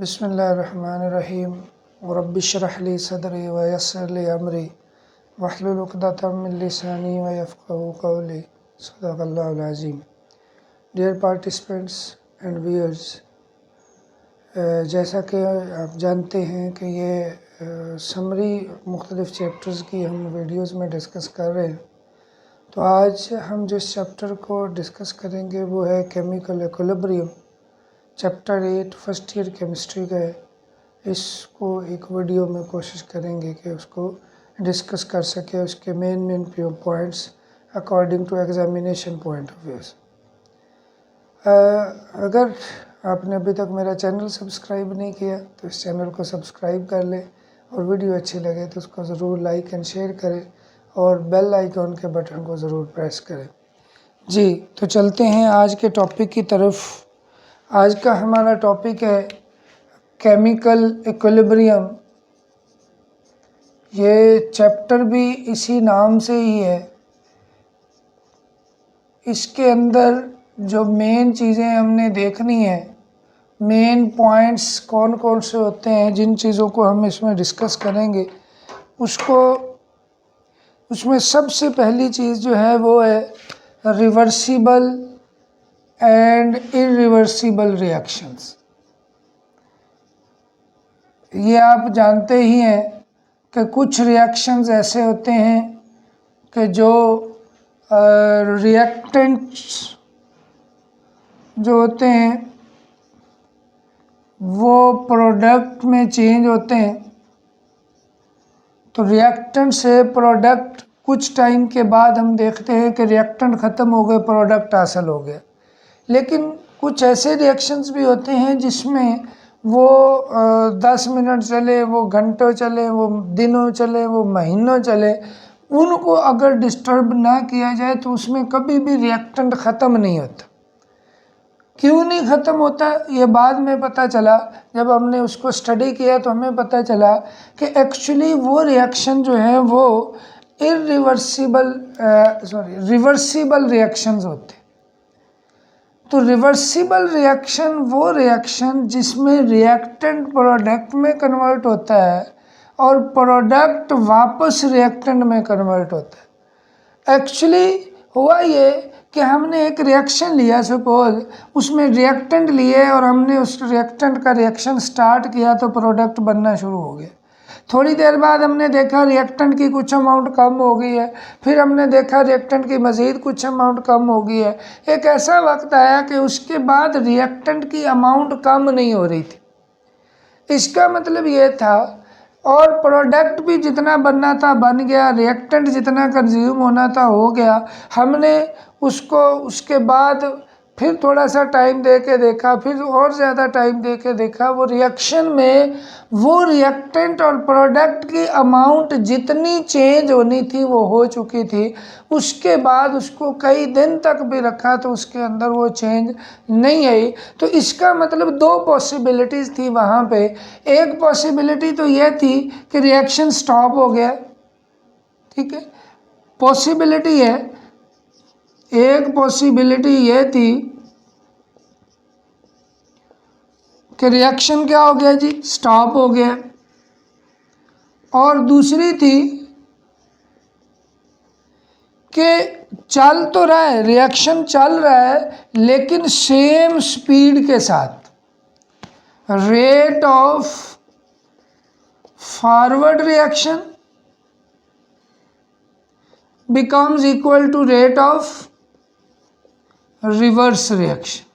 बिस्मिल्लाहिर्रहमानिर्रहीम रब्बिश्रह ली सदरी व यस्सिर ली अमरी वहलुल उक़दतम मिन लिसानी व यफ़क़हू क़ौली सदक़ल्लाहुल अज़ीम। डियर पार्टिसिपेंट्स एंड व्यूअर्स, जैसा कि आप जानते हैं कि ये समरी मुख्तलिफ़ चैप्टर्स की हम वीडियोज़ में डिस्कस कर रहे हैं। तो आज हम जिस चैप्टर को डिस्कस करेंगे वो है chemical equilibrium. Chapter 8 first year chemistry का है। इसको एक वीडियो में कोशिश करेंगे कि उसको डिस्कस कर सके, उसके main points according to examination point of views. अगर आपने अभी तक मेरा चैनल सब्सक्राइब नहीं किया तो इस चैनल को सब्सक्राइब कर लें और वीडियो अच्छी लगे तो उसको ज़रूर लाइक एंड शेयर करें और बेल आइकॉन के बटन को ज़रूर प्रेस करें। जी, तो चलते हैं आज के टॉपिक की तरफ। आज का हमारा टॉपिक है केमिकल इक्विलिब्रियम। ये चैप्टर भी इसी नाम से ही है। इसके अंदर जो मेन चीज़ें हमने देखनी है, मेन पॉइंट्स कौन कौन से होते हैं, जिन चीज़ों को हम इसमें डिस्कस करेंगे उसमें सबसे पहली चीज़ जो है वो है रिवर्सिबल एंड इरिवर्सिबल रिएक्शंस। ये आप जानते ही हैं कि कुछ रिएक्शंस ऐसे होते हैं कि जो रिएक्टेंट्स जो होते हैं वो प्रोडक्ट में चेंज होते हैं। तो रिएक्टेंट से प्रोडक्ट कुछ टाइम के बाद हम देखते हैं कि रिएक्टेंट ख़त्म हो गए, प्रोडक्ट हासिल हो गया। लेकिन कुछ ऐसे रिएक्शंस भी होते हैं जिसमें वो 10 मिनट चले, वो घंटों चले, वो दिनों चले, वो महीनों चले, उनको अगर डिस्टर्ब ना किया जाए तो उसमें कभी भी रिएक्टेंट ख़त्म नहीं होता। क्यों नहीं ख़त्म होता ये बाद में पता चला। जब हमने उसको स्टडी किया तो हमें पता चला कि एक्चुअली वो रिएक्शन जो है वो रिवर्सिबल रिएक्शंस होते हैं। तो रिवर्सिबल रिएक्शन वो रिएक्शन जिसमें रिएक्टेंट प्रोडक्ट में कन्वर्ट होता है और प्रोडक्ट वापस रिएक्टेंट में कन्वर्ट होता है। एक्चुअली हुआ ये कि हमने एक रिएक्शन लिया, सपोज उसमें रिएक्टेंट लिए और हमने उस रिएक्टेंट का रिएक्शन स्टार्ट किया तो प्रोडक्ट बनना शुरू हो गया। थोड़ी देर बाद हमने देखा रिएक्टेंट की कुछ अमाउंट कम हो गई है, फिर हमने देखा रिएक्टेंट की मज़ीद कुछ अमाउंट कम हो गई है। एक ऐसा वक्त आया कि उसके बाद रिएक्टेंट की अमाउंट कम नहीं हो रही थी। इसका मतलब ये था और प्रोडक्ट भी जितना बनना था बन गया, रिएक्टेंट जितना कंज्यूम होना था हो गया। हमने उसको उसके बाद फिर थोड़ा सा टाइम दे के देखा, फिर और ज़्यादा टाइम दे के देखा। वो रिएक्शन में वो रिएक्टेंट और प्रोडक्ट की अमाउंट जितनी चेंज होनी थी वो हो चुकी थी। उसके बाद उसको कई दिन तक भी रखा तो उसके अंदर वो चेंज नहीं आई। तो इसका मतलब दो पॉसिबिलिटीज़ थी वहाँ पे। एक पॉसिबिलिटी तो ये थी कि रिएक्शन स्टॉप हो गया, ठीक है, पॉसिबिलिटी है। एक पॉसिबिलिटी ये थी कि रिएक्शन क्या हो गया जी, स्टॉप हो गया। और दूसरी थी कि चल तो रहा है, रिएक्शन चल रहा है लेकिन सेम स्पीड के साथ। Rate of forward reaction becomes equal to rate of reverse reaction।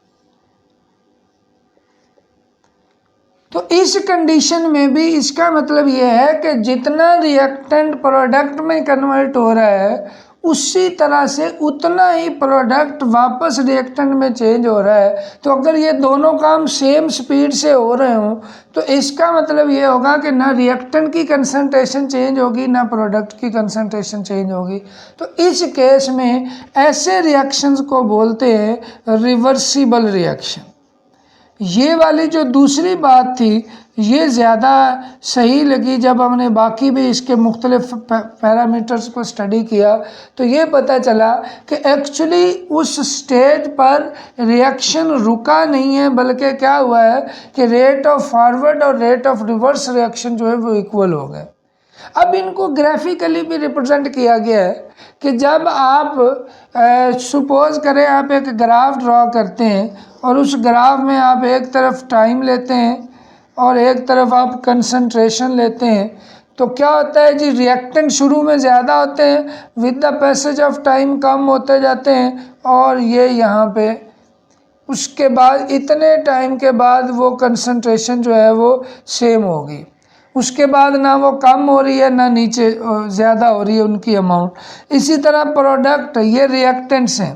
तो इस कंडीशन में भी इसका मतलब यह है कि जितना रिएक्टेंट प्रोडक्ट में कन्वर्ट हो रहा है उसी तरह से उतना ही प्रोडक्ट वापस रिएक्टेंट में चेंज हो रहा है। तो अगर ये दोनों काम सेम स्पीड से हो रहे हों तो इसका मतलब ये होगा कि ना रिएक्टेंट की कंसंट्रेशन चेंज होगी ना प्रोडक्ट की कंसंट्रेशन चेंज होगी। तो इस केस में ऐसे रिएक्शंस को बोलते हैं रिवर्सिबल रिएक्शन। ये वाली जो दूसरी बात थी ये ज़्यादा सही लगी जब हमने बाकी भी इसके मुख्तलिफ पैरामीटर्स को स्टडी किया, तो ये पता चला कि एक्चुअली उस स्टेज पर रिएक्शन रुका नहीं है, बल्कि क्या हुआ है कि रेट ऑफ फॉरवर्ड और रेट ऑफ रिवर्स रिएक्शन जो है वो इक्वल हो गए। अब इनको ग्राफिकली भी रिप्रेजेंट किया गया है कि जब आप सपोज करें आप एक ग्राफ ड्रॉ करते हैं और उस ग्राफ में आप एक तरफ टाइम लेते हैं और एक तरफ आप कंसंट्रेशन लेते हैं, तो क्या होता है जी, रिएक्टेंट शुरू में ज़्यादा होते हैं, with the passage of time कम होते जाते हैं, और ये यहाँ पे उसके बाद इतने टाइम के बाद वो कंसंट्रेशन जो है वो सेम होगी, उसके बाद ना वो कम हो रही है ना नीचे ज़्यादा हो रही है उनकी अमाउंट। इसी तरह प्रोडक्ट, ये रिएक्टेंट्स हैं,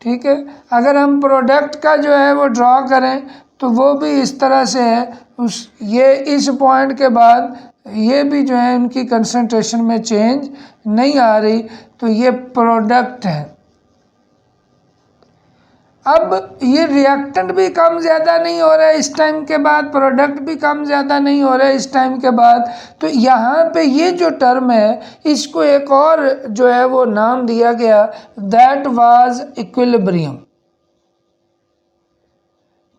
ठीक है। अगर हम प्रोडक्ट का जो है वो ड्रॉ करें तो वो भी इस तरह से है, ये इस पॉइंट के बाद ये भी जो है उनकी कंसंट्रेशन में चेंज नहीं आ रही, तो ये प्रोडक्ट है। अब ये रिएक्टेंट भी कम ज़्यादा नहीं हो रहा है इस टाइम के बाद, प्रोडक्ट भी कम ज़्यादा नहीं हो रहा है इस टाइम के बाद, तो यहाँ पे ये जो टर्म है इसको एक और जो है वो नाम दिया गया, दैट वाज इक्विलिब्रियम,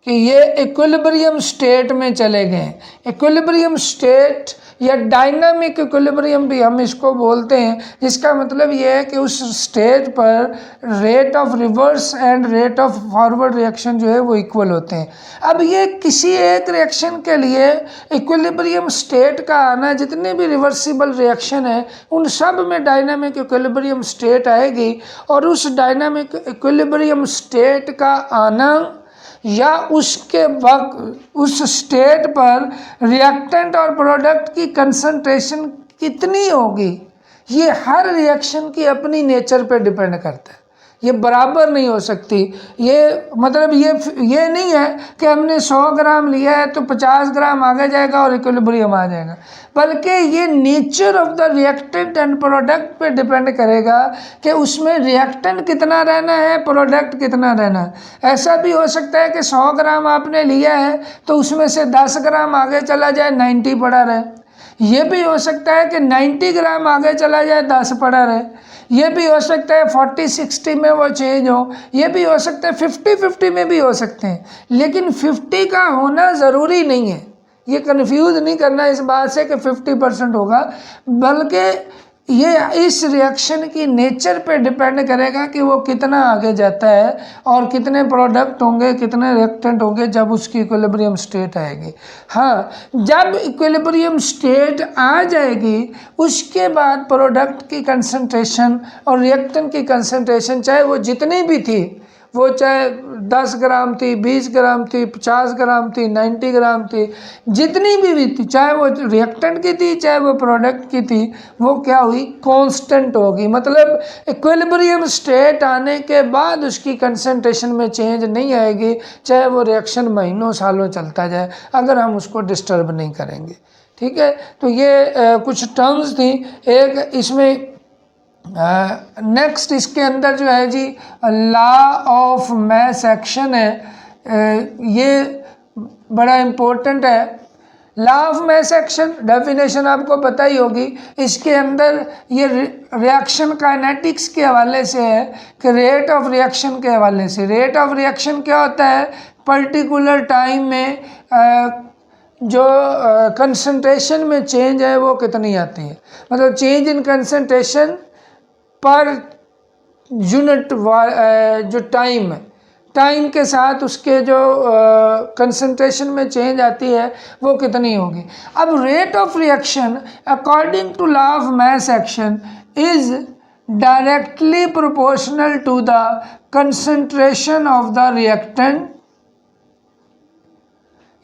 कि ये इक्विलिब्रियम स्टेट में चले गए। इक्विलिब्रियम स्टेट या डायनामिक इक्विलिब्रियम भी हम इसको बोलते हैं, जिसका मतलब ये है कि उस स्टेज पर rate of reverse and rate of forward reaction जो है वो इक्वल होते हैं। अब ये किसी एक रिएक्शन के लिए इक्विलिब्रियम स्टेट का आना, जितने भी रिवर्सिबल रिएक्शन है उन सब में डायनामिक इक्विलिब्रियम स्टेट आएगी, और उस डायनामिक इक्विलिब्रियम स्टेट का आना या उसके वक्त उस स्टेट पर रिएक्टेंट और प्रोडक्ट की कंसंट्रेशन कितनी होगी, ये हर रिएक्शन की अपनी नेचर पे डिपेंड करता है, ये बराबर नहीं हो सकती। ये मतलब ये नहीं है कि हमने 100 ग्राम लिया है तो 50 ग्राम आगे जाएगा और इक्विलिब्रियम आ जाएगा, बल्कि ये nature of the reactant and product पे डिपेंड करेगा कि उसमें रिएक्टेंट कितना रहना है, प्रोडक्ट कितना रहना है। ऐसा भी हो सकता है कि 100 ग्राम आपने लिया है तो उसमें से 10 ग्राम आगे चला जाए, 90 पड़ा रहे। ये भी हो सकता है कि 90 ग्राम आगे चला जाए, 10 पड़ा रहे। ये भी हो सकता है 40-60 में वो चेंज हो, ये भी हो सकता है 50-50 में भी हो सकते हैं, लेकिन 50 का होना ज़रूरी नहीं है। ये कन्फ्यूज़ नहीं करना इस बात से कि 50% होगा, बल्कि ये इस रिएक्शन की नेचर पे डिपेंड करेगा कि वो कितना आगे जाता है और कितने प्रोडक्ट होंगे, कितने रिएक्टेंट होंगे जब उसकी इक्विलिब्रियम स्टेट आएगी। हाँ, जब इक्विलिब्रियम स्टेट आ जाएगी उसके बाद प्रोडक्ट की कंसंट्रेशन और रिएक्टेंट की कंसंट्रेशन चाहे वो जितनी भी थी, वो चाहे 10 ग्राम थी, 20 ग्राम थी, 50 ग्राम थी, 90 ग्राम थी, जितनी भी थी, चाहे वो रिएक्टेंट की थी चाहे वो प्रोडक्ट की थी, वो क्या हुई, कांस्टेंट होगी। मतलब इक्विलिब्रियम स्टेट आने के बाद उसकी कंसंट्रेशन में चेंज नहीं आएगी, चाहे वो रिएक्शन महीनों सालों चलता जाए, अगर हम उसको डिस्टर्ब नहीं करेंगे। ठीक है, तो ये कुछ टर्म्स थी। एक इसमें नेक्स्ट इसके अंदर जो है जी लॉ ऑफ मास एक्शन है, ये बड़ा इम्पोर्टेंट है। Law of mass action definition आपको पता ही होगी। इसके अंदर ये रिएक्शन काइनेटिक्स के हवाले से है कि रेट ऑफ रिएक्शन के हवाले से। रेट ऑफ रिएक्शन क्या होता है, पर्टिकुलर टाइम में जो कंसंट्रेशन में चेंज है वो कितनी आती है, मतलब change in concentration per unit जो टाइम के साथ उसके जो कंसंट्रेशन में चेंज आती है वो कितनी होगी। अब rate of reaction according to law of mass action is directly proportional to the concentration of the reactant,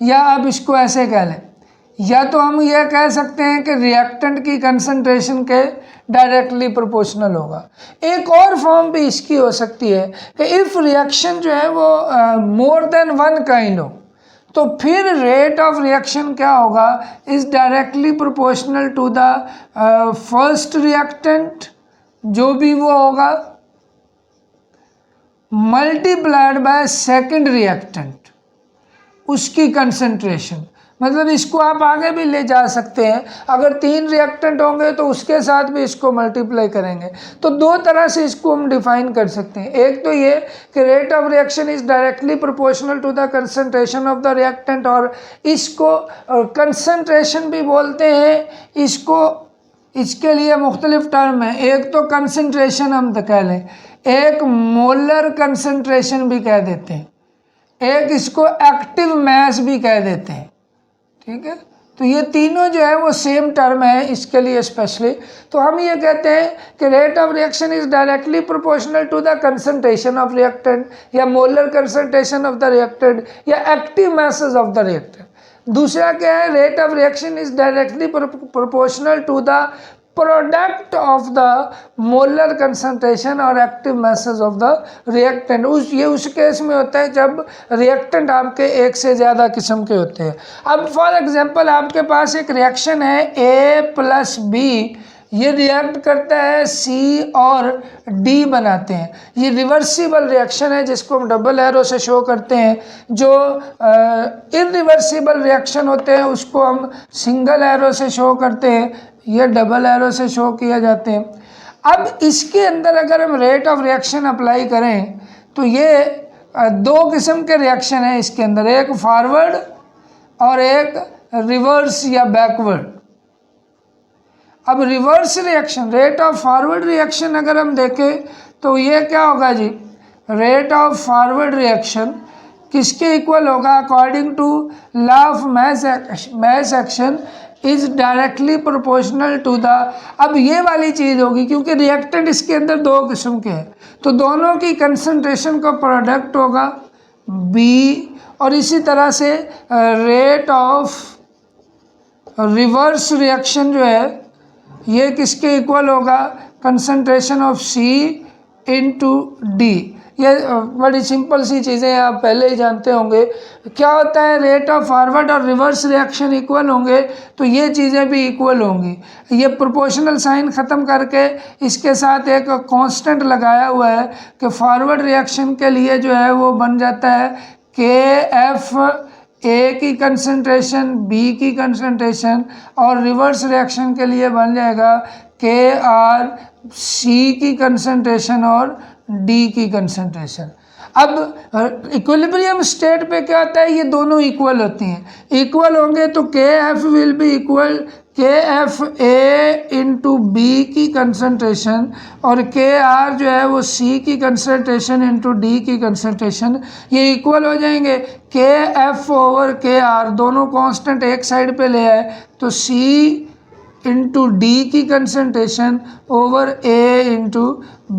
या अब इसको ऐसे कह लें, या तो हम यह कह सकते हैं कि रिएक्टेंट की कंसंट्रेशन के डायरेक्टली प्रोपोर्शनल होगा। एक और फॉर्म भी इसकी हो सकती है कि इफ़ रिएक्शन जो है वो मोर देन वन काइंड हो, तो फिर रेट ऑफ रिएक्शन क्या होगा, is directly proportional to the first reactant, जो भी वो होगा, मल्टीप्लाइड बाय सेकंड रिएक्टेंट। उसकी कंसंट्रेशन, मतलब इसको आप आगे भी ले जा सकते हैं। अगर 3 रिएक्टेंट होंगे तो उसके साथ भी इसको मल्टीप्लाई करेंगे। तो 2 तरह से इसको हम डिफाइन कर सकते हैं। एक तो ये कि rate of reaction is directly proportional to the concentration of the reactant, और इसको कंसंट्रेशन भी बोलते हैं। इसके लिए मुख्तलिफ टर्म है। एक तो कंसंट्रेशन हम तो कह लें, एक मोलर कंसंट्रेशन भी कह देते हैं, एक इसको एक्टिव मैस भी कह देते हैं, ठीक है। तो ये तीनों जो है वो सेम टर्म है इसके लिए स्पेशली। तो हम ये कहते हैं कि rate of reaction is directly proportional to the concentration of reactant, या molar concentration of the reactant, या active masses of the reactant. दूसरा क्या है, rate of reaction is directly proportional to the product of the molar concentration और active masses of the reactant. उस case में होता है जब रिएक्टेंट आपके एक से ज़्यादा किस्म के होते हैं। अब फॉर एग्जांपल आपके पास एक रिएक्शन है A+B, ये रिएक्ट करता है C और D बनाते हैं। ये रिवर्सिबल रिएक्शन है जिसको हम डबल एरो से शो करते हैं। जो इरिवर्सिबल रिएक्शन होते हैं उसको हम सिंगल एरो से शो करते हैं, ये डबल एरो से शो किया जाते हैं। अब इसके अंदर अगर हम रेट ऑफ रिएक्शन अप्लाई करें तो ये 2 किस्म के रिएक्शन है इसके अंदर, एक फॉरवर्ड और एक रिवर्स या बैकवर्ड। अब reverse reaction, rate of forward reaction अगर हम देखें तो ये क्या होगा जी, रेट ऑफ फॉरवर्ड रिएक्शन किसके इक्वल होगा, according to law of mass action is directly proportional to the, अब ये वाली चीज़ होगी क्योंकि रिएक्टेंट इसके अंदर 2 किस्म के हैं, तो दोनों की कंसंट्रेशन का प्रोडक्ट होगा B, और इसी तरह से रेट ऑफ रिवर्स रिएक्शन जो है ये किसके इक्वल होगा, concentration of C into D। ये बड़ी सिंपल सी चीज़ें आप पहले ही जानते होंगे। क्या होता है, रेट ऑफ फॉरवर्ड और रिवर्स रिएक्शन इक्वल होंगे तो ये चीज़ें भी इक्वल होंगी। ये प्रोपोर्शनल साइन ख़त्म करके इसके साथ एक कांस्टेंट लगाया हुआ है कि फॉरवर्ड रिएक्शन के लिए जो है वो बन जाता है KF A की कंसंट्रेशन, B की कंसंट्रेशन, और रिवर्स रिएक्शन के लिए बन जाएगा KR C की कंसंट्रेशन और D की कंसंट्रेशन। अब इक्विलिब्रियम स्टेट पे क्या होता है, ये दोनों इक्वल होती हैं। इक्वल होंगे तो KF will be equal KF A into B की कंसंट्रेशन, और KR जो है वो C की कंसंट्रेशन इंटू D की कंसंट्रेशन, ये इक्वल हो जाएंगे। KF ओवर KR दोनों कांस्टेंट एक साइड पे ले आए तो C इंटू D की concentration over A into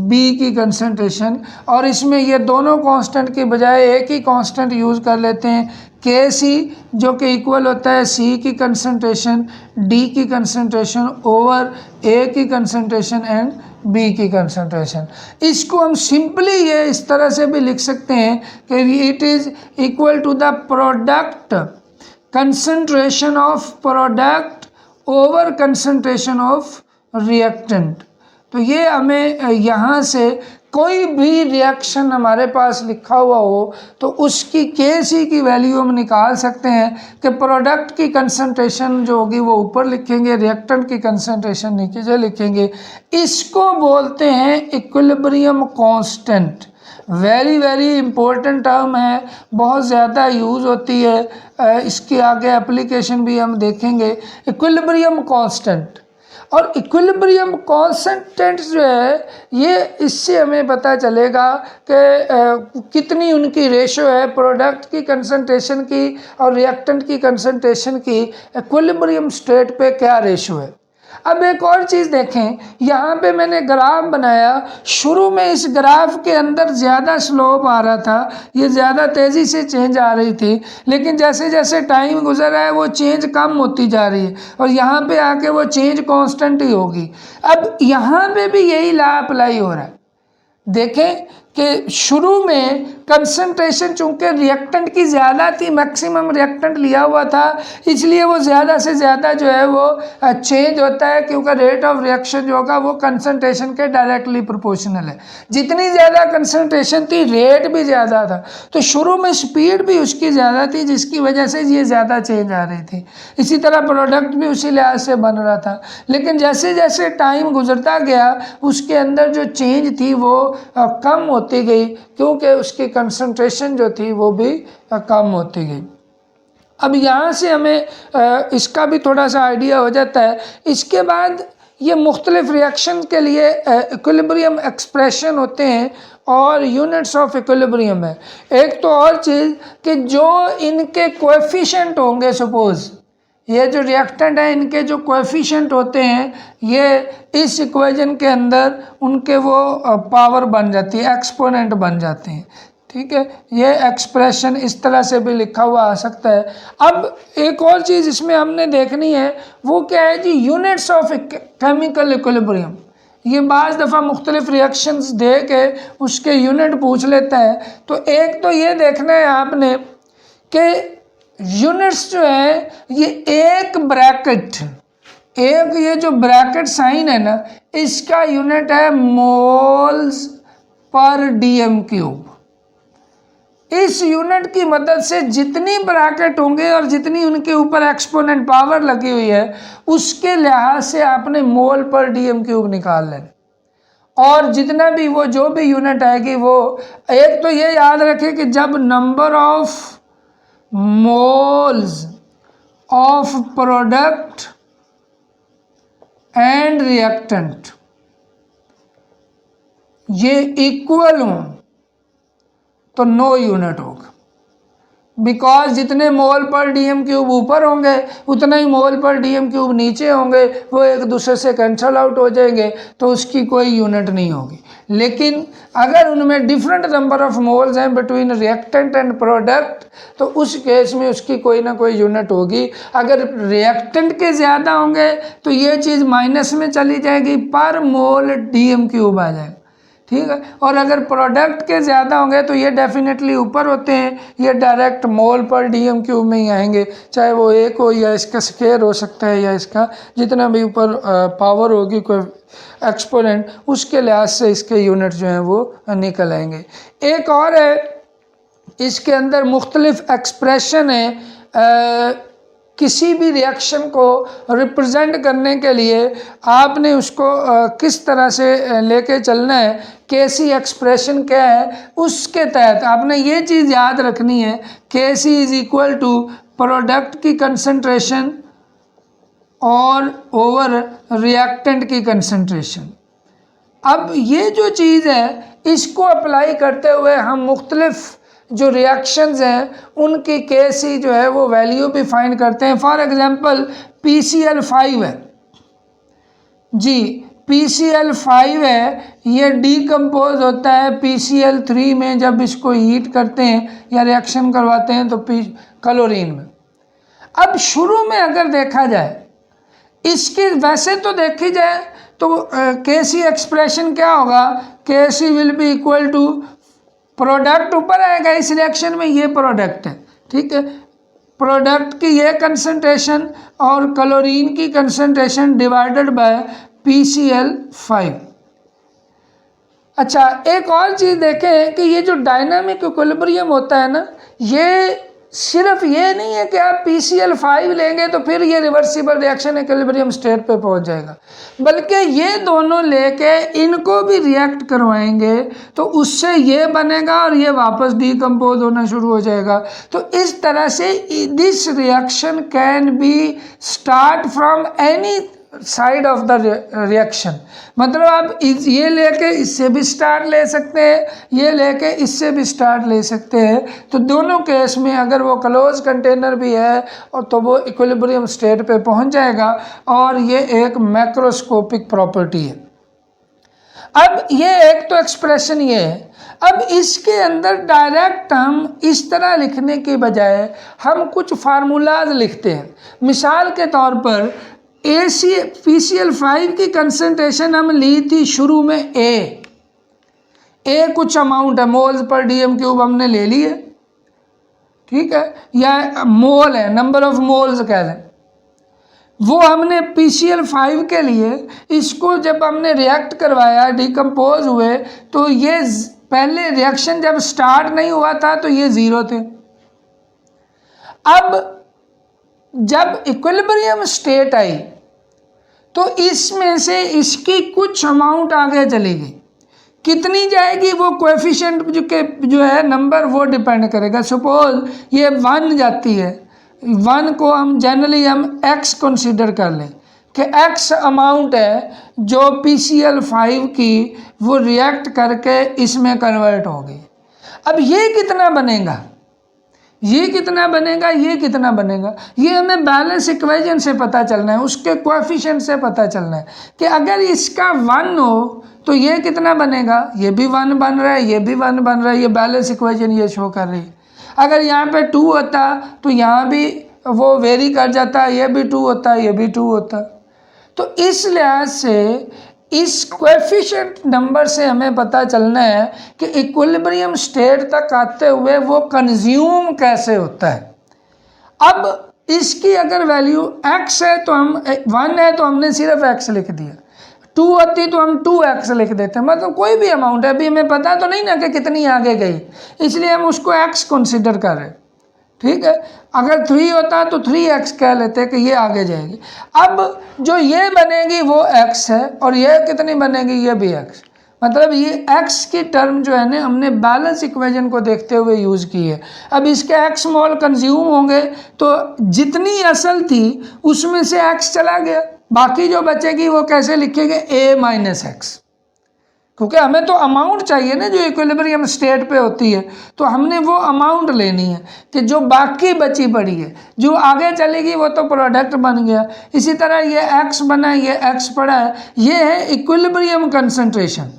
B की कंसंट्रेशन, और इसमें ये दोनों कांस्टेंट के बजाय एक ही कांस्टेंट यूज़ कर लेते हैं KC, जो कि इक्वल होता है C की कंसंट्रेशन, D की कंसंट्रेशन ओवर A की कंसंट्रेशन एंड B की कंसंट्रेशन। इसको हम सिंपली ये इस तरह से भी लिख सकते हैं कि it is equal to the product concentration of product over concentration of reactant. तो ये हमें यहाँ से कोई भी रिएक्शन हमारे पास लिखा हुआ हो तो उसकी KC की वैल्यू हम निकाल सकते हैं कि प्रोडक्ट की कंसंट्रेशन जो होगी वो ऊपर लिखेंगे, रिएक्टेंट की कंसंट्रेशन नीचे लिखेंगे। इसको बोलते हैं equilibrium constant. Very very important term है, बहुत ज़्यादा यूज़ होती है। इसके आगे एप्लीकेशन भी हम देखेंगे। इक्विलिब्रियम कांस्टेंट और इक्विलिब्रियम कांस्टेंट जो है ये इससे हमें पता चलेगा कि कितनी उनकी रेशो है प्रोडक्ट की कंसंट्रेशन की और रिएक्टेंट की कंसंट्रेशन की, इक्विलिब्रियम स्टेट पे क्या रेशो है। अब एक और चीज़ देखें, यहाँ पे मैंने ग्राफ बनाया। शुरू में इस ग्राफ के अंदर ज़्यादा स्लोप आ रहा था, ये ज़्यादा तेज़ी से चेंज आ रही थी, लेकिन जैसे जैसे टाइम गुजर रहा है वो चेंज कम होती जा रही है और यहाँ पे आके वो चेंज कांस्टेंट ही होगी। अब यहाँ पे भी यही लॉ अप्लाई हो रहा है। देखें कि शुरू में कंसंट्रेशन चूंकि रिएक्टेंट की ज़्यादा थी, मैक्सिमम रिएक्टेंट लिया हुआ था, इसलिए वो ज़्यादा से ज़्यादा जो है वो चेंज होता है, क्योंकि रेट ऑफ रिएक्शन जो होगा वो कंसंट्रेशन के डायरेक्टली प्रोपोर्शनल है। जितनी ज़्यादा कंसंट्रेशन थी रेट भी ज़्यादा था, तो शुरू में स्पीड भी उसकी ज़्यादा थी, जिसकी वजह से ये ज़्यादा चेंज आ रही थी। इसी तरह प्रोडक्ट भी उसी लिहाज से बन रहा था। लेकिन जैसे जैसे टाइम गुजरता गया उसके अंदर जो चेंज थी वो कम होती गई, क्योंकि उसकी कंसंट्रेशन जो थी वो भी कम होती गई। अब यहाँ से हमें इसका भी थोड़ा सा आइडिया हो जाता है। इसके बाद ये मुख्तलिफ रिएक्शन के लिए इक्विलिब्रियम एक्सप्रेशन होते हैं और यूनिट्स ऑफ इक्विलिब्रियम है। एक तो और चीज़ कि जो इनके कोएफिशिएंट होंगे, सपोज़ ये जो रिएक्टेंट है इनके जो कोएफिशिएंट होते हैं, ये इस इक्वेशन के अंदर उनके वो पावर बन जाती है, एक्सपोनेंट बन जाते हैं। ठीक है, ये एक्सप्रेशन इस तरह से भी लिखा हुआ आ सकता है। अब एक और चीज़ इसमें हमने देखनी है, वो क्या है जी, यूनिट्स ऑफ केमिकल इक्विलिब्रियम। ये बाज़ दफ़ा मुख्तलिफ रिएक्शंस दे के उसके यूनिट पूछ लेता है। तो एक तो ये देखना है आपने कि यूनिट्स जो है ये एक ब्रैकेट, एक ये जो ब्रैकेट साइन है ना, इसका यूनिट है मोल्स पर डीएम क्यूब। इस यूनिट की मदद से जितनी ब्रैकेट होंगे और जितनी उनके ऊपर एक्सपोनेंट पावर लगी हुई है उसके लिहाज से आपने मोल पर डीएम क्यूब निकाल लेना। और जितना भी वो जो भी यूनिट आएगी वो, एक तो ये याद रखें कि जब number of moles of product and reactant ये इक्वल हों तो नो यूनिट होगा, बिकॉज जितने मोल पर डीएम क्यूब ऊपर होंगे उतना ही मोल पर डीएम क्यूब नीचे होंगे, वो एक दूसरे से कैंसल आउट हो जाएंगे, तो उसकी कोई यूनिट नहीं होगी। लेकिन अगर उनमें डिफरेंट नंबर ऑफ मोल्स हैं बिटवीन रिएक्टेंट एंड प्रोडक्ट, तो उस केस में उसकी कोई ना कोई यूनिट होगी। अगर रिएक्टेंट के ज़्यादा होंगे तो ये चीज़ माइनस में चली जाएगी, पर मोल डीएम क्यूब आ जाएगा। ठीक है, और अगर प्रोडक्ट के ज़्यादा होंगे तो ये डेफिनेटली ऊपर होते हैं, ये डायरेक्ट मोल पर डीएम क्यूब में ही आएंगे, चाहे वो एक हो या इसका स्क्वायर हो सकता है या इसका जितना भी ऊपर पावर होगी कोई एक्सपोनेंट, उसके लिहाज से इसके यूनिट जो हैं वो निकल आएंगे। एक और है, इसके अंदर मुख्तलिफ एक्सप्रेशन है। किसी भी रिएक्शन को रिप्रेजेंट करने के लिए आपने उसको किस तरह से लेके चलना है, केसी एक्सप्रेशन क्या है, उसके तहत आपने ये चीज़ याद रखनी है, केसी इज इक्वल टू प्रोडक्ट की कंसंट्रेशन और ओवर रिएक्टेंट की कंसंट्रेशन। अब ये जो चीज़ है इसको अप्लाई करते हुए हम मुख्तलिफ जो रिएक्शंस हैं उनकी केसी जो है वो वैल्यू भी फाइंड करते हैं। फॉर एग्जांपल PCl5 है जी, PCl5 है, ये डीकम्पोज होता है PCl3 में जब इसको हीट करते हैं या रिएक्शन करवाते हैं तो क्लोरीन में। अब शुरू में अगर देखा जाए इसकी, वैसे तो देखी जाए तो केसी एक्सप्रेशन क्या होगा, Kc will be equal to, product ऊपर आएगा इस रिएक्शन में, ये प्रोडक्ट है, ठीक है, प्रोडक्ट की ये कंसंट्रेशन और क्लोरीन की कंसंट्रेशन डिवाइडेड बाय PCl5। अच्छा, एक और चीज़ देखें कि ये जो डायनामिक इक्विलिब्रियम होता है ना, ये सिर्फ ये नहीं है कि आप PCl5 लेंगे तो फिर ये रिवर्सिबल रिएक्शन इक्विलिब्रियम स्टेट पे पहुंच जाएगा, बल्कि ये दोनों लेके इनको भी रिएक्ट करवाएंगे तो उससे ये बनेगा और ये वापस डीकम्पोज होना शुरू हो जाएगा। तो इस तरह से this reaction can be start from any side of the reaction, मतलब आप ये लेके इससे भी स्टार्ट ले सकते हैं, ये लेके इससे भी स्टार्ट ले सकते हैं। तो दोनों केस में अगर वो क्लोज कंटेनर भी है और तो वो इक्विलिब्रियम स्टेट पे पहुंच जाएगा, और ये एक मैक्रोस्कोपिक प्रॉपर्टी है। अब ये एक तो एक्सप्रेशन ये है। अब इसके अंदर डायरेक्ट हम इस तरह लिखने के बजाय हम कुछ फार्मूलाज लिखते हैं। मिसाल के तौर पर PCl5 की कंसंट्रेशन हम ली थी शुरू में A, ए कुछ अमाउंट है, मोल्स पर डीएम क्यूब हमने ले लिए, ठीक है, या मोल है, नंबर ऑफ मोल्स कह लें, वो हमने PCl5 के लिए इसको जब हमने रिएक्ट करवाया, डिकम्पोज हुए, तो ये पहले रिएक्शन जब स्टार्ट नहीं हुआ था तो ये 0 थे। अब जब इक्विलिब्रियम स्टेट आई तो इसमें से इसकी कुछ अमाउंट आगे चली गई, कितनी जाएगी वो कोएफिशिएंट जो है नंबर वो डिपेंड करेगा। सपोज ये 1 जाती है, 1 को हम जनरली हम x कंसीडर कर लें कि x अमाउंट है जो PCl5 की वो रिएक्ट करके इसमें कन्वर्ट हो गई। अब ये कितना बनेगा, ये कितना बनेगा, ये कितना बनेगा, ये हमें बैलेंस इक्वेशन से पता चलना है, उसके कोएफिशिएंट से पता चलना है कि अगर इसका 1 हो तो ये कितना बनेगा, ये भी 1 बन रहा है, ये भी 1 बन रहा है, ये बैलेंस इक्वेशन ये शो कर रही है। अगर यहाँ पे 2 होता तो यहाँ भी वो वेरी कर जाता, ये भी 2 होता, ये भी 2 होता। तो इस लिहाज से इस कोएफिशिएंट नंबर से हमें पता चलना है कि इक्विलिब्रियम स्टेट तक आते हुए वो कंज्यूम कैसे होता है। अब इसकी अगर वैल्यू x है तो हम 1 है तो हमने सिर्फ x लिख दिया, 2 होती तो हम 2x लिख देते हैं, मतलब कोई भी अमाउंट है, अभी हमें पता तो नहीं ना कि कितनी आगे गई, इसलिए हम उसको x कंसिडर कर रहे हैं, ठीक है। अगर 3 होता तो 3x कह लेते कि ये आगे जाएगी। अब जो ये बनेगी वो x है और ये कितनी बनेगी, ये भी x, मतलब ये x की टर्म जो है ना हमने बैलेंस इक्वेशन को देखते हुए यूज़ की है। अब इसके x मोल कंज्यूम होंगे तो जितनी असल थी उसमें से x चला गया, बाकी जो बचेगी वो कैसे लिखेंगे, a माइनस एक्स, क्योंकि हमें तो अमाउंट चाहिए ना जो इक्विलिब्रियम स्टेट पे होती है, तो हमने वो अमाउंट लेनी है कि जो बाकी बची पड़ी है, जो आगे चलेगी वो तो प्रोडक्ट बन गया। इसी तरह ये x बना है, ये x पड़ा है, ये है इक्विलिब्रियम कंसंट्रेशन।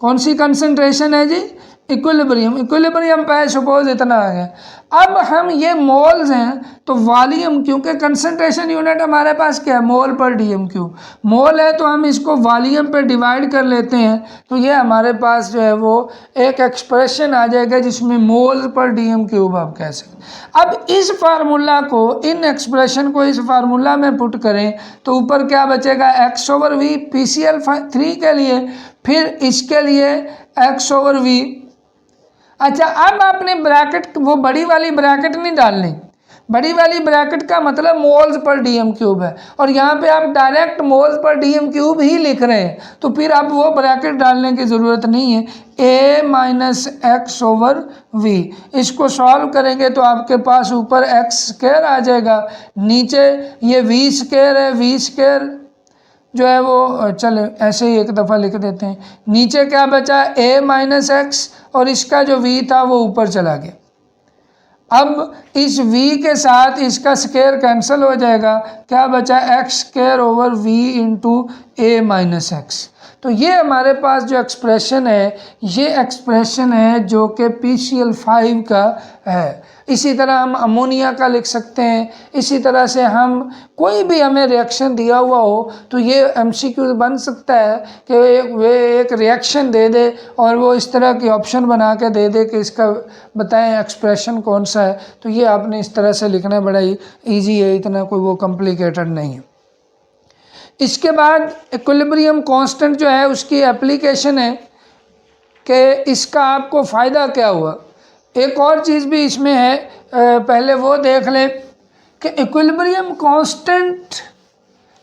कौन सी कंसंट्रेशन है जी, इक्विलिब्रियम। इक्विलिब्रियम पे सपोज इतना आ गया। अब हम ये मोल्स हैं तो वॉल्यूम, क्योंकि कंसंट्रेशन यूनिट हमारे पास क्या है, मोल पर डीएम क्यूब, मोल है तो हम इसको वॉल्यूम पे डिवाइड कर लेते हैं, तो ये हमारे पास जो है वो एक एक्सप्रेशन आ जाएगा जिसमें मोल पर डीएम क्यूब आप कह सकते। अब इस फार्मूला को, इन एक्सप्रेशन को इस फार्मूला में पुट करें तो ऊपर क्या बचेगा, x/v PCl3 के लिए, फिर इसके लिए x/v। अच्छा, अब आपने ब्रैकेट, वो बड़ी वाली ब्रैकेट नहीं डालनी, बड़ी वाली ब्रैकेट का मतलब मोल्स पर डीएम क्यूब है, और यहाँ पे आप डायरेक्ट मोल्स पर डीएम क्यूब ही लिख रहे हैं, तो फिर आप वो ब्रैकेट डालने की ज़रूरत नहीं है। a माइनस x/v, इसको सॉल्व करेंगे तो आपके पास ऊपर x² आ जाएगा, नीचे ये v² है, v² जो है वो चले ऐसे ही एक दफ़ा लिख देते हैं। नीचे क्या बचा, a माइनस एक्स, और इसका जो v था वो ऊपर चला गया। अब इस v के साथ इसका स्क्वायर कैंसिल हो जाएगा, क्या बचा, x² v into a minus x. तो ये हमारे पास जो एक्सप्रेशन है, ये एक्सप्रेशन है जो कि PCl5 का है। इसी तरह हम अमोनिया का लिख सकते हैं, इसी तरह से हम कोई भी हमें रिएक्शन दिया हुआ हो तो ये MCQ बन सकता है कि वे एक रिएक्शन दे दे और वो इस तरह की ऑप्शन बना के दे दे कि इसका बताएं एक्सप्रेशन कौन सा है, तो ये आपने इस तरह से लिखना बड़ा ही ईजी है, इतना कोई वो कॉम्प्लिकेटेड नहीं है। इसके बाद इक्विलिब्रियम कांस्टेंट जो है उसकी एप्लीकेशन है कि इसका आपको फ़ायदा क्या हुआ। एक और चीज़ भी इसमें है, पहले वो देख लें कि इक्विलिब्रियम कांस्टेंट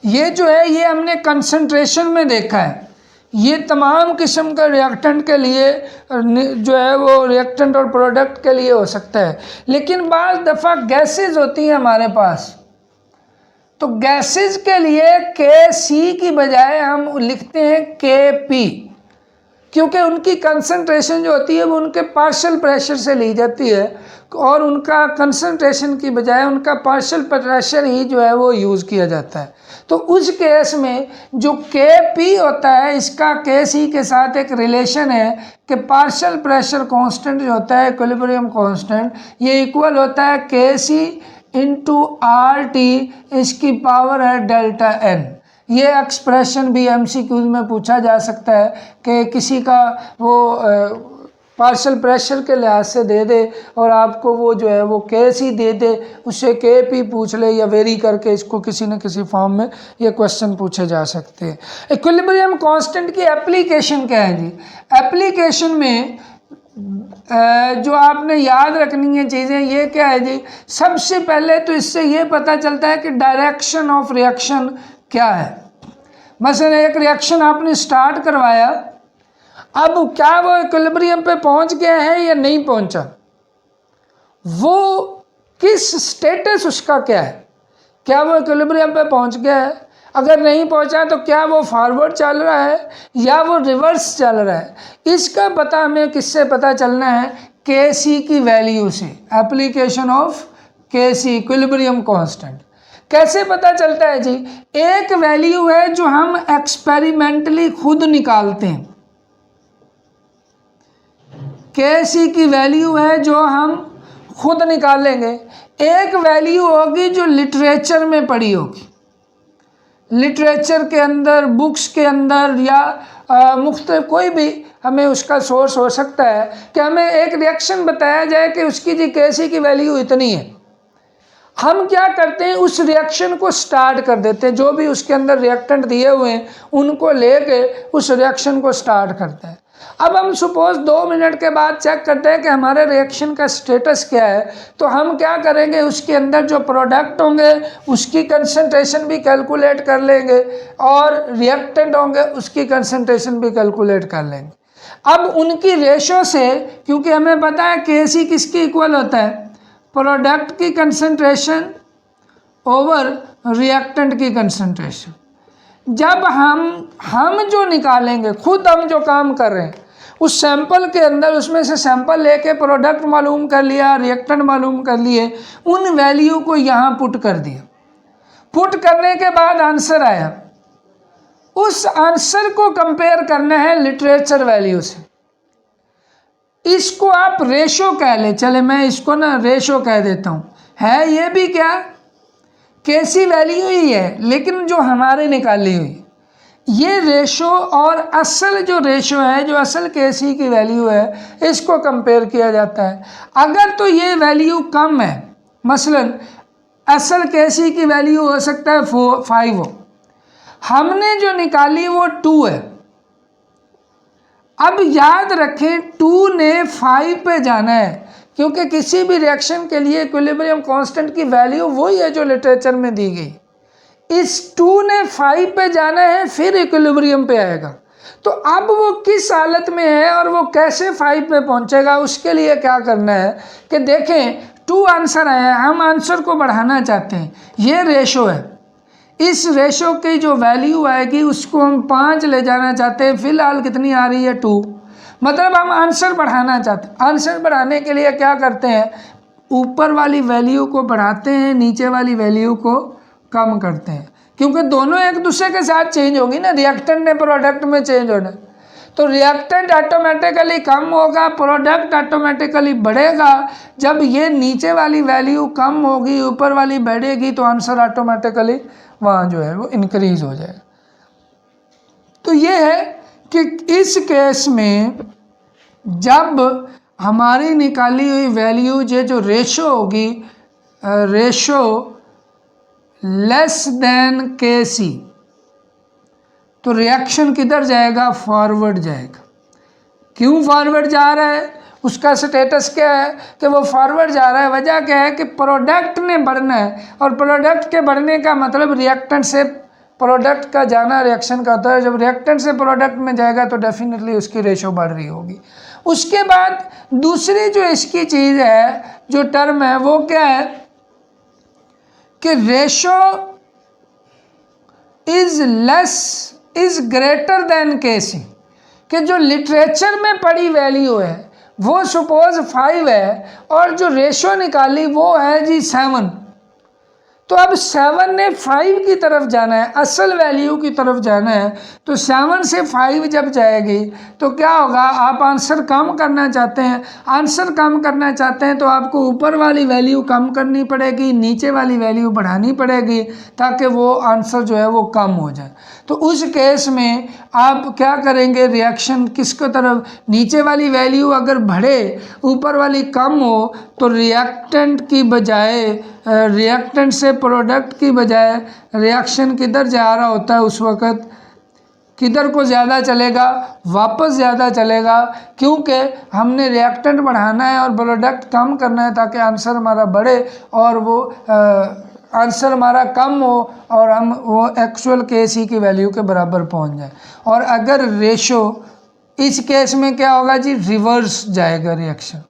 ये जो है ये हमने कंसंट्रेशन में देखा है, ये तमाम किस्म का रिएक्टेंट के लिए जो है वो रिएक्टेंट और प्रोडक्ट के लिए हो सकता है, लेकिन बाज़ दफ़ा गैसेज होती हैं हमारे पास, तो गैसेज के लिए Kc की बजाय हम लिखते हैं Kp, क्योंकि उनकी कंसंट्रेशन जो होती है वो उनके पार्शियल प्रेशर से ली जाती है और उनका कंसंट्रेशन की बजाय उनका पार्शियल प्रेशर ही जो है वो यूज़ किया जाता है। तो उस केस में जो Kp होता है, इसका Kc के साथ एक रिलेशन है कि पार्शियल प्रेशर कांस्टेंट जो होता है इक्विलिब्रियम कांस्टेंट, ये इक्वल होता है Kc इंटू RT, इसकी पावर है डेल्टा n। ये एक्सप्रेशन भी एमसीक्यूज में पूछा जा सकता है कि किसी का वो पार्शियल प्रेशर के लिहाज से दे दे और आपको वो जो है वो केस ही दे दे, उससे के पी पूछ ले या वेरी करके इसको किसी न किसी फॉर्म में ये क्वेश्चन पूछे जा सकते हैं। इक्विलिब्रियम कांस्टेंट की एप्लीकेशन क्या है जी? एप्लीकेशन में जो आपने याद रखनी है चीज़ें ये क्या है जी? सबसे पहले तो इससे ये पता चलता है कि डायरेक्शन ऑफ रिएक्शन क्या है। मसलन एक रिएक्शन आपने स्टार्ट करवाया, अब क्या वो इक्विलिब्रियम पे पहुंच गया है या नहीं पहुंचा, वो किस स्टेटस उसका क्या है, क्या वो इक्विलिब्रियम पे पहुंच गया है, अगर नहीं पहुंचा तो क्या वो फॉरवर्ड चल रहा है या वो रिवर्स चल रहा है। इसका पता हमें किससे पता चलना है? के सी की वैल्यू से। एप्लीकेशन ऑफ के सी इक्विलिब्रियम कांस्टेंट कैसे पता चलता है जी? एक वैल्यू है जो हम एक्सपेरिमेंटली खुद निकालते हैं, के सी की वैल्यू है जो हम खुद निकालेंगे। एक वैल्यू होगी जो लिटरेचर में पड़ी होगी, लिटरेचर के अंदर, बुक्स के अंदर या मुख्तलिफ कोई भी हमें उसका सोर्स हो सकता है कि हमें एक रिएक्शन बताया जाए कि उसकी जी के सी की वैल्यू इतनी है। हम क्या करते हैं, उस रिएक्शन को स्टार्ट कर देते हैं, जो भी उसके अंदर रिएक्टेंट दिए हुए हैं उनको लेके उस रिएक्शन को स्टार्ट करते हैं। अब हम सपोज 2 मिनट के बाद चेक करते हैं कि हमारे रिएक्शन का स्टेटस क्या है, तो हम क्या करेंगे, उसके अंदर जो प्रोडक्ट होंगे उसकी कंसंट्रेशन भी कैलकुलेट कर लेंगे और रिएक्टेंट होंगे उसकी कंसंट्रेशन भी कैलकुलेट कर लेंगे। अब उनकी रेशो से, क्योंकि हमें पता है के सी किसके इक्वल होता है, प्रोडक्ट की कंसंट्रेशन ओवर रिएक्टेंट की कंसंट्रेशन। जब हम जो निकालेंगे, खुद हम जो काम कर रहे हैं उस सैंपल के अंदर, उसमें से सैंपल लेके प्रोडक्ट मालूम कर लिया, रिएक्टेंट मालूम कर लिए, उन वैल्यू को यहाँ पुट कर दिया। पुट करने के बाद आंसर आया, उस आंसर को कंपेयर करना है लिटरेचर वैल्यू से। इसको आप रेशो कह ले, चले मैं इसको ना रेशो कह देता हूँ। है ये भी क्या, कैसी वैल्यू ही है, लेकिन जो हमारे निकाली हुई ये रेशो और असल जो रेशो है, जो असल के सी की वैल्यू है, इसको कंपेयर किया जाता है। अगर तो ये वैल्यू कम है, मसलन असल के सी की वैल्यू हो सकता है 5 हो, हमने जो निकाली वो 2 है। अब याद रखें 2 ने 5 पे जाना है, क्योंकि किसी भी रिएक्शन के लिए इक्विलिब्रियम कांस्टेंट की वैल्यू वही है जो लिटरेचर में दी गई। इस 2 ने 5 पे जाना है, फिर इक्विलिब्रियम पे आएगा। तो अब वो किस हालत में है और वो कैसे 5 पे पहुंचेगा, उसके लिए क्या करना है कि देखें 2 आंसर आया, हम आंसर को बढ़ाना चाहते हैं, ये रेशो है, इस रेशो की जो वैल्यू आएगी उसको हम 5 ले जाना चाहते हैं। फिलहाल कितनी आ रही है 2, मतलब हम आंसर बढ़ाना चाहते हैं। आंसर बढ़ाने के लिए क्या करते हैं, ऊपर वाली वैल्यू को बढ़ाते हैं, नीचे वाली वैल्यू को कम करते हैं, क्योंकि दोनों एक दूसरे के साथ चेंज होगी ना, रिएक्टेंट ने प्रोडक्ट में चेंज होना, तो रिएक्टेंट ऑटोमेटिकली कम होगा, प्रोडक्ट ऑटोमेटिकली बढ़ेगा। जब ये नीचे वाली वैल्यू कम होगी, ऊपर वाली बढ़ेगी, तो आंसर ऑटोमेटिकली वहाँ जो है वो इंक्रीज हो जाएगा। तो ये है कि इस केस में जब हमारी निकाली हुई वैल्यू जो रेशो होगी, रेशो लेस देन के सी, तो रिएक्शन किधर जाएगा, फॉरवर्ड जाएगा। क्यों फॉरवर्ड जा रहा है, उसका स्टेटस क्या है कि वो फॉरवर्ड जा रहा है। वजह क्या है कि प्रोडक्ट ने बढ़ना है, और प्रोडक्ट के बढ़ने का मतलब रिएक्टेंट से प्रोडक्ट का जाना रिएक्शन का होता है। जब रिएक्टेंट से प्रोडक्ट में जाएगा तो डेफिनेटली उसकी रेशो बढ़ रही होगी। उसके बाद दूसरी जो इसकी चीज़ है, जो टर्म है, वो क्या है कि रेशो इज ग्रेटर देन के सी, कि जो लिटरेचर में पड़ी वैल्यू है वो सपोज 5 है और जो रेशो निकाली वो है जी 7, तो अब 7 ने 5 की तरफ जाना है, असल वैल्यू की तरफ जाना है, तो 7 से 5 जब जाएगी तो क्या होगा, आप आंसर कम करना चाहते हैं, आंसर कम करना चाहते हैं तो आपको ऊपर वाली वैल्यू कम करनी पड़ेगी, नीचे वाली वैल्यू बढ़ानी पड़ेगी ताकि वो आंसर जो है वो कम हो जाए। तो उस केस में आप क्या करेंगे, रिएक्शन किसको तरफ, नीचे वाली वैल्यू अगर बढ़े ऊपर वाली कम हो तो रिएक्टेंट की बजाय, रिएक्टेंट से प्रोडक्ट की बजाय रिएक्शन किधर जा रहा होता है, उस वक़्त किधर को ज़्यादा चलेगा, वापस ज़्यादा चलेगा, क्योंकि हमने रिएक्टेंट बढ़ाना है और प्रोडक्ट कम करना है ताकि आंसर हमारा बढ़े और वो आंसर हमारा कम हो और हम वो एक्चुअल KC की वैल्यू के बराबर पहुंच जाए। और अगर रेशो, इस केस में क्या होगा जी, रिवर्स जाएगा रिएक्शन।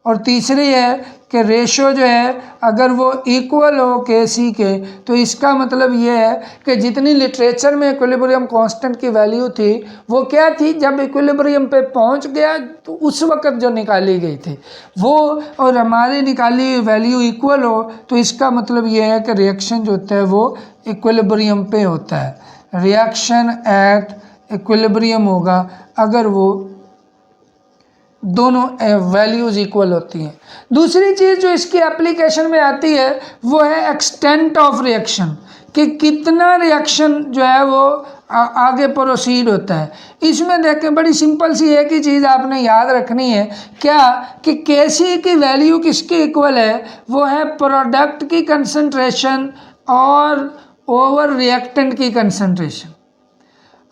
और तीसरी है कि रेशो जो है अगर वो इक्वल हो KC के, तो इसका मतलब ये है कि जितनी लिटरेचर में इक्विलिब्रियम कांस्टेंट की वैल्यू थी वो क्या थी, जब इक्विलिब्रियम पे पहुंच गया तो उस वक़्त जो निकाली गई थी वो और हमारी निकाली हुई वैल्यू इक्वल हो, तो इसका मतलब ये है कि रिएक्शन जो होता है वो इक्विलिब्रियम पे होता है। रिएक्शन एट इक्विलिब्रियम होगा अगर वो दोनों वैल्यूज़ इक्वल होती हैं। दूसरी चीज़ जो इसकी एप्लीकेशन में आती है वो है एक्सटेंट ऑफ रिएक्शन, कि कितना रिएक्शन जो है वो आगे प्रोसीड होता है। इसमें देखें, बड़ी सिंपल सी एक ही चीज़ आपने याद रखनी है, क्या कि KC की वैल्यू किसके इक्वल है, वो है प्रोडक्ट की कंसंट्रेशन और ओवर रिएक्टेंट की कंसंट्रेशन।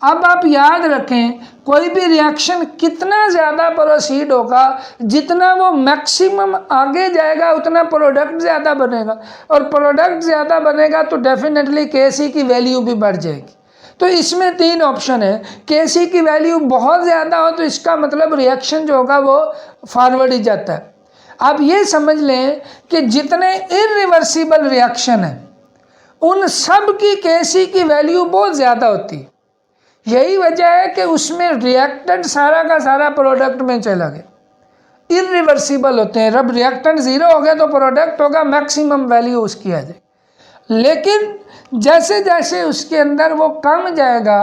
अब आप याद रखें, कोई भी रिएक्शन कितना ज़्यादा प्रोसीड होगा, जितना वो मैक्सिमम आगे जाएगा उतना प्रोडक्ट ज़्यादा बनेगा, और प्रोडक्ट ज़्यादा बनेगा तो डेफिनेटली KC की वैल्यू भी बढ़ जाएगी। तो इसमें 3 ऑप्शन है, KC की वैल्यू बहुत ज़्यादा हो तो इसका मतलब रिएक्शन जो होगा वो फॉरवर्ड ही जाता है। आप ये समझ लें कि जितने इरिवर्सिबल रिएक्शन हैं उन सब की KC की वैल्यू बहुत ज़्यादा होती है। यही वजह है कि उसमें रिएक्टेंट सारा का सारा प्रोडक्ट में चला गया। इरिवर्सिबल होते हैं, जब रिएक्टेंट 0 हो गया तो प्रोडक्ट होगा मैक्सिमम वैल्यू उसकी आ जाएगी। लेकिन जैसे जैसे उसके अंदर वो कम जाएगा,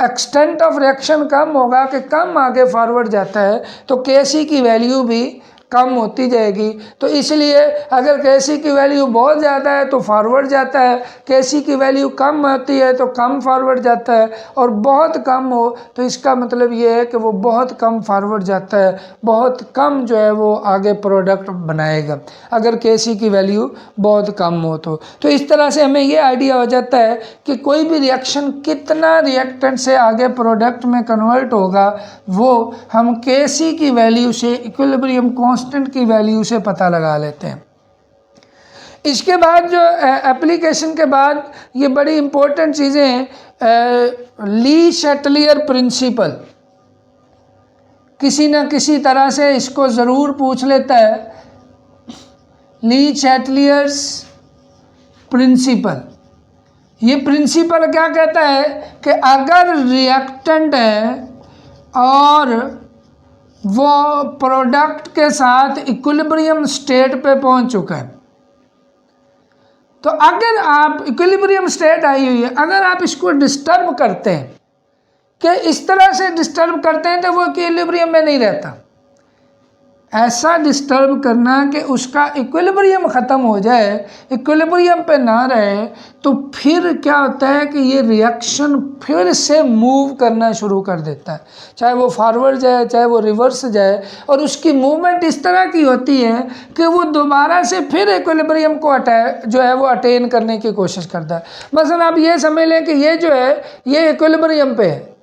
एक्सटेंट ऑफ रिएक्शन कम होगा कि कम आगे फॉरवर्ड जाता है, तो KC की वैल्यू भी कम होती जाएगी। तो इसलिए अगर KC की वैल्यू बहुत ज़्यादा है तो फॉरवर्ड जाता है, KC की वैल्यू कम होती है तो कम फॉरवर्ड जाता है, और बहुत कम हो तो इसका मतलब ये है कि वो बहुत कम फॉरवर्ड जाता है, बहुत कम जो है वो आगे प्रोडक्ट बनाएगा अगर KC की वैल्यू बहुत कम हो तो इस तरह से हमें ये आइडिया हो जाता है कि कोई भी रिएक्शन कितना रिएक्टेंट से आगे प्रोडक्ट में कन्वर्ट होगा वो हम KC की वैल्यू से, इक्विलिब्रियम कांस्टेंट की वैल्यू से पता लगा लेते हैं। इसके बाद जो एप्लीकेशन के बाद ये बड़ी इंपॉर्टेंट चीज़ें हैं, ली शैटलियर प्रिंसिपल, किसी न किसी तरह से इसको ज़रूर पूछ लेता है। ली शैटलियर्स प्रिंसिपल, ये प्रिंसिपल क्या कहता है कि अगर रिएक्टेंट है और वो प्रोडक्ट के साथ इक्विलिब्रियम स्टेट पे पहुंच चुका है, तो अगर आप इक्विलिब्रियम स्टेट आई हुई है, अगर आप इसको डिस्टर्ब करते हैं कि इस तरह से डिस्टर्ब करते हैं तो वो इक्विलिब्रियम में नहीं रहता। ऐसा डिस्टर्ब करना कि उसका इक्विलिब्रियम ख़त्म हो जाए, इक्विलिब्रियम पे ना रहे, तो फिर क्या होता है कि ये रिएक्शन फिर से मूव करना शुरू कर देता है, चाहे वो फॉरवर्ड जाए चाहे वो रिवर्स जाए, और उसकी मूवमेंट इस तरह की होती है कि वो दोबारा से फिर इक्विलिब्रियम को जो है वो अटेन करने की कोशिश करता है। मसलन आप ये समझ लें कि ये जो है ये इक्विलिब्रियम पे है,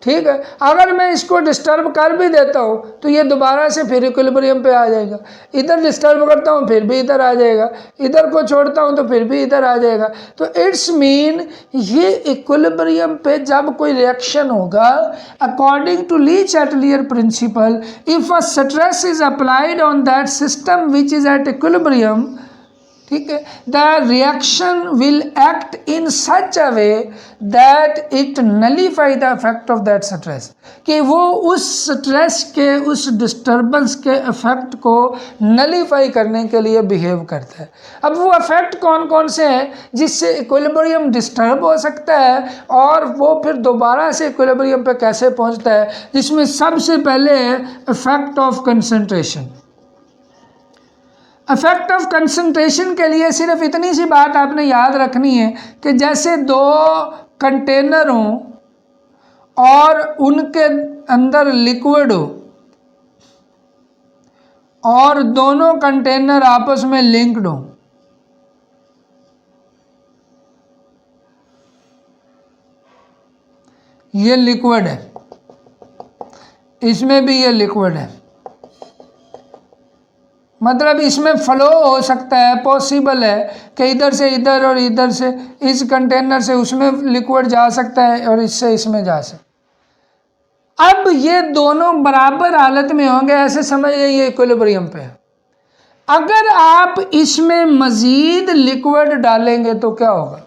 ठीक है, अगर मैं इसको डिस्टर्ब कर भी देता हूँ तो ये दोबारा से फिर इक्विलिब्रियम पे आ जाएगा, इधर डिस्टर्ब करता हूँ फिर भी इधर आ जाएगा, इधर को छोड़ता हूँ तो फिर भी इधर आ जाएगा। तो इट्स मीन ये इक्विलिब्रियम पे जब कोई रिएक्शन होगा, according to Le Chatelier principle, if a stress is applied on that system which is at equilibrium, ठीक है, the reaction will act in such a way that it nullify the effect of that stress, कि वो उस stress के, उस disturbance के effect को nullify करने के लिए बिहेव करता है। अब वो इफेक्ट कौन कौन से हैं जिससे इक्विलिब्रियम डिस्टर्ब हो सकता है और वो फिर दोबारा से इक्विलिब्रियम पे कैसे पहुंचता है, जिसमें सबसे पहले है effect of concentration. Effect of concentration के लिए सिर्फ इतनी सी बात आपने याद रखनी है कि जैसे दो कंटेनर हों और उनके अंदर लिक्विड हो और दोनों कंटेनर आपस में लिंक्ड हो, ये लिक्विड है, इसमें भी ये लिक्विड है, मतलब इसमें फ्लो हो सकता है, पॉसिबल है कि इधर से इधर और इधर से इस कंटेनर से उसमें लिक्विड जा सकता है और इससे इसमें जा सकता है। अब ये दोनों बराबर हालत में होंगे, ऐसे समझ ये इक्विलिब्रियम पे है। अगर आप इसमें मजीद लिक्विड डालेंगे तो क्या होगा,